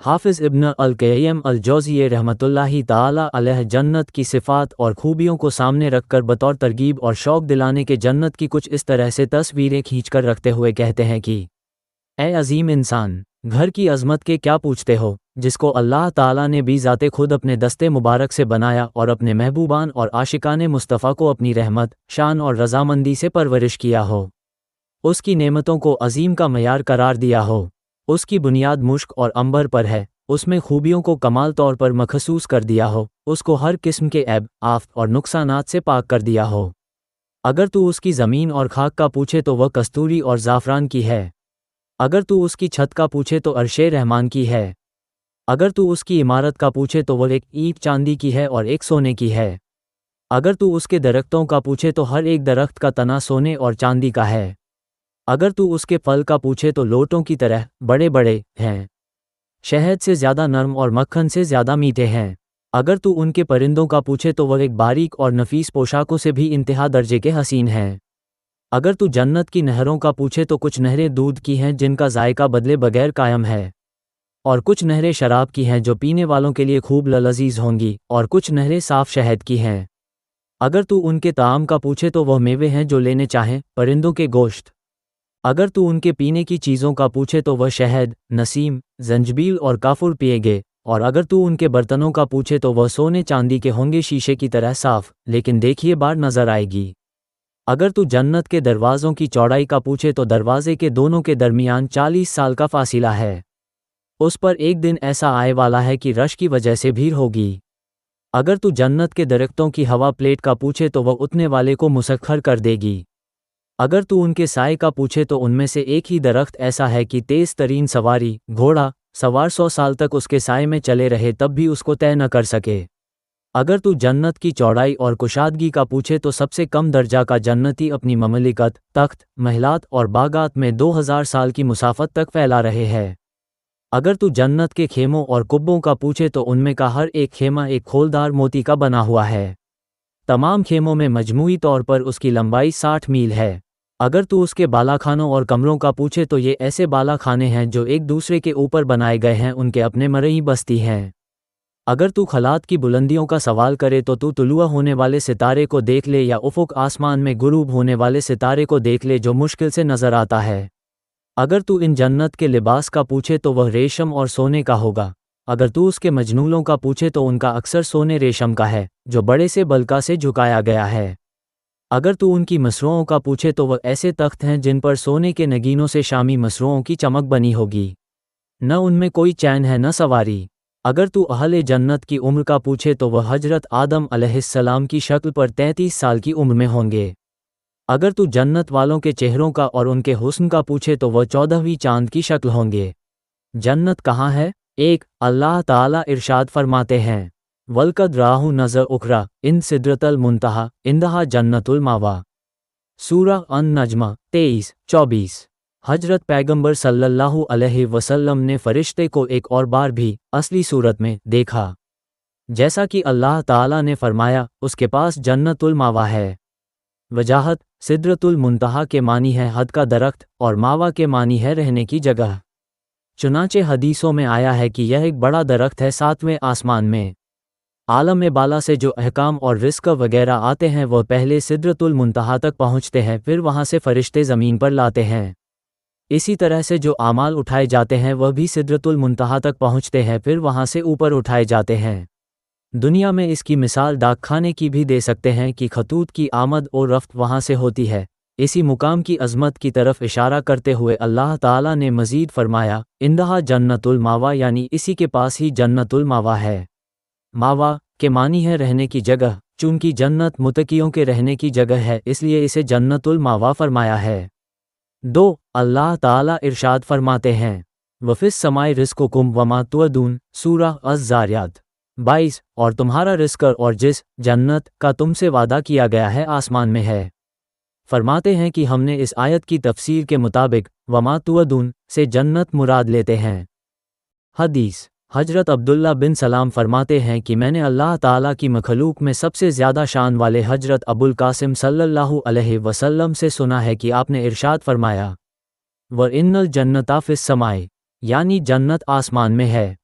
हाफिज़ इब्न अल-क़य्यिम अल-जौज़िय्यी रहमतुल्लाहि ताला अलैह जन्नत की सिफ़ात और खूबियों को सामने रखकर बतौर तरगीब और शौक़ दिलाने के जन्नत की कुछ इस तरह से तस्वीरें खींचकर रखते हुए कहते हैं कि ए अज़ीम इंसान, घर की अज़मत के क्या पूछते हो, जिसको अल्लाह ताला ने भी ज़ाते खुद अपने दस्ते मुबारक से बनाया और अपने महबूबान और आशिकाने मुस्तफ़ा को अपनी रहमत, शान और रज़ामंदी से परवरिश किया हो। उसकी नेमतों को अज़ीम का मयार करार दिया हो। उसकी बुनियाद मुश्क और अंबर पर है। उसमें खूबियों को कमाल तौर पर मखसूस कर दिया हो। उसको हर किस्म के ऐब, आफ़त और नुकसानात से पाक कर दिया हो। अगर तू उसकी ज़मीन और खाक का पूछे तो वह कस्तूरी और ज़ाफ़रान की है। अगर तू उसकी छत का पूछे तो अर्शे रहमान की है। अगर तू उसकी इमारत का पूछे तो वह एक ईंट चांदी की है और एक सोने की है। अगर तू उसके दरख्तों का पूछे तो हर एक दरख्त का तना सोने और चांदी का है। अगर तू उसके फल का पूछे तो लोटों की तरह बड़े बड़े हैं, शहद से ज़्यादा नरम और मक्खन से ज़्यादा मीठे हैं। अगर तू उनके परिंदों का पूछे तो वह एक बारीक और नफीस पोशाकों से भी इंतहा दर्जे के हसीन हैं। अगर तू जन्नत की नहरों का पूछे तो कुछ नहरें दूध की हैं जिनका जायका बदले बगैर कायम है, और कुछ नहरें शराब की हैं जो पीने वालों के लिए खूब लजीज होंगी, और कुछ नहरें साफ़ शहद की हैं। अगर तू उनके ताम का पूछे तो वह मेवे हैं जो लेने चाहें, परिंदों के गोश्त। अगर तू उनके पीने की चीज़ों का पूछे तो वह शहद, नसीम, जंजबील और काफुर पिएगे, और अगर तू उनके बर्तनों का पूछे तो वह सोने चांदी के होंगे, शीशे की तरह साफ, लेकिन देखिए बार नजर आएगी। अगर तू जन्नत के दरवाज़ों की चौड़ाई का पूछे तो दरवाजे के दोनों के दरमियान 40 साल का फासिला है। उस पर एक दिन ऐसा आए वाला है कि रश की वजह से भीड़ होगी। अगर तू जन्नत के दरख्तों की हवा प्लेट का पूछे तो वह उतने वाले को मुसख्खर कर देगी। अगर तू उनके साए का पूछे तो उनमें से एक ही दरख्त ऐसा है कि तेज़ तरीन सवारी घोड़ा सवार 100 साल तक उसके साए में चले रहे तब भी उसको तय न कर सके। अगर तू जन्नत की चौड़ाई और कुशादगी का पूछे तो सबसे कम दर्जा का जन्नती अपनी ममलिकत, तख्त, महलात और बागात में 2000 साल की मुसाफत तक फैला रहे हैं। अगर तू जन्नत के खेमों और कुब्बों का पूछे तो उनमें का हर एक खेमा एक खोलदार मोती का बना हुआ है। तमाम खेमों में मजमूई तौर पर उसकी लंबाई 60 मील है। अगर तू उसके बालाखानों और कमरों का पूछे तो ये ऐसे बालाखाने हैं जो एक दूसरे के ऊपर बनाए गए हैं, उनके अपने मरई बस्ती हैं। अगर तू खलात की बुलंदियों का सवाल करे तो तू तुलुआ होने वाले सितारे को देख ले या उफ़ुक आसमान में गुरूब होने वाले सितारे को देख ले जो मुश्किल से नज़र आता है। अगर तू इन जन्नत के लिबास का पूछे तो वह रेशम और सोने का होगा। अगर तू उसके मजनूलों का पूछे तो उनका अक्सर सोने रेशम का है जो बड़े से बलका से झुकाया गया है। अगर तू उनकी मसरूओं का पूछे तो वह ऐसे तख्त हैं जिन पर सोने के नगीनों से शामी मसरूओं की चमक बनी होगी, न उनमें कोई चैन है न सवारी। अगर तू अहले जन्नत की उम्र का पूछे तो वह हजरत आदम अलैहिस्सलाम की शक्ल पर 33 साल की उम्र में होंगे। अगर तू जन्नत वालों के चेहरों का और उनके हुस्न का पूछे तो वह 14वीं चांद की शक्ल होंगे। जन्नत कहाँ है? एक अल्लाह ताला इरशाद फरमाते हैं, वलकद राहु नज़र उखरा इन सिदरतल मुंतहा इंदहा जन्नतुल मावा। सूरह अन-नज्म 23-24। हजरत पैगंबर सल्लल्लाहु अलैहि वसल्लम ने फरिश्ते को एक और बार भी असली सूरत में देखा। जैसा कि अल्लाह ताला ने फरमाया, उसके पास जन्नतुल मावा है। वजाहत, सिदरतुल मुंतहा के मानी है हद का दरख्त और मावा के मानी है रहने की जगह। चुनाचे हदीसों में आया है कि यह एक बड़ा दरख्त है 7वें आसमान में। आलम बाला से जो अहकाम और रिस्क वगैरह आते हैं वह पहले सिदरतुल मुंतहा तक पहुँचते हैं, फिर वहाँ से फरिश्ते ज़मीन पर लाते हैं। इसी तरह से जो आमाल उठाए जाते हैं वह भी सिदरतुल मुंतहा तक पहुँचते हैं, फिर वहाँ से ऊपर उठाए जाते हैं। दुनिया में इसकी मिसाल डाकखाने की भी दे सकते हैं कि खतूत की आमद और रफ्त वहाँ से होती है। इसी मुकाम की अज़मत की तरफ इशारा करते हुए अल्लाह ताला ने मज़ीद फरमाया, इंदहा जन्नतुल मावा, यानी इसी के पास ही जन्नतुल मावा है। मावा के मानी है रहने की जगह। चूंकि जन्नत मुतकियों के रहने की जगह है इसलिए इसे जन्नतुल मावा फरमाया है। 2 अल्लाह ताला इरशाद फरमाते हैं, वफ़िस समाए रिज़्क़ुकुम वमा तुअदून। सूरह अज़-ज़ारियात 22। और तुम्हारा रिज़्क़ और जिस जन्नत का तुमसे वादा किया गया है आसमान में है। फरमाते हैं कि हमने इस आयत की तफसीर के मुताबिक वमा तुअदून से जन्नत मुराद लेते हैं। हदीस, हजरत अब्दुल्ला बिन सलाम फरमाते हैं कि मैंने अल्लाह ताला की मखलूक में सबसे ज़्यादा शान वाले हजरत अबुल कासिम सल्लल्लाहु अलैहि वसल्लम से सुना है कि आपने इरशाद फरमाया, व इन्नल जन्नता फ़िस समाए, यानी जन्नत आसमान में है।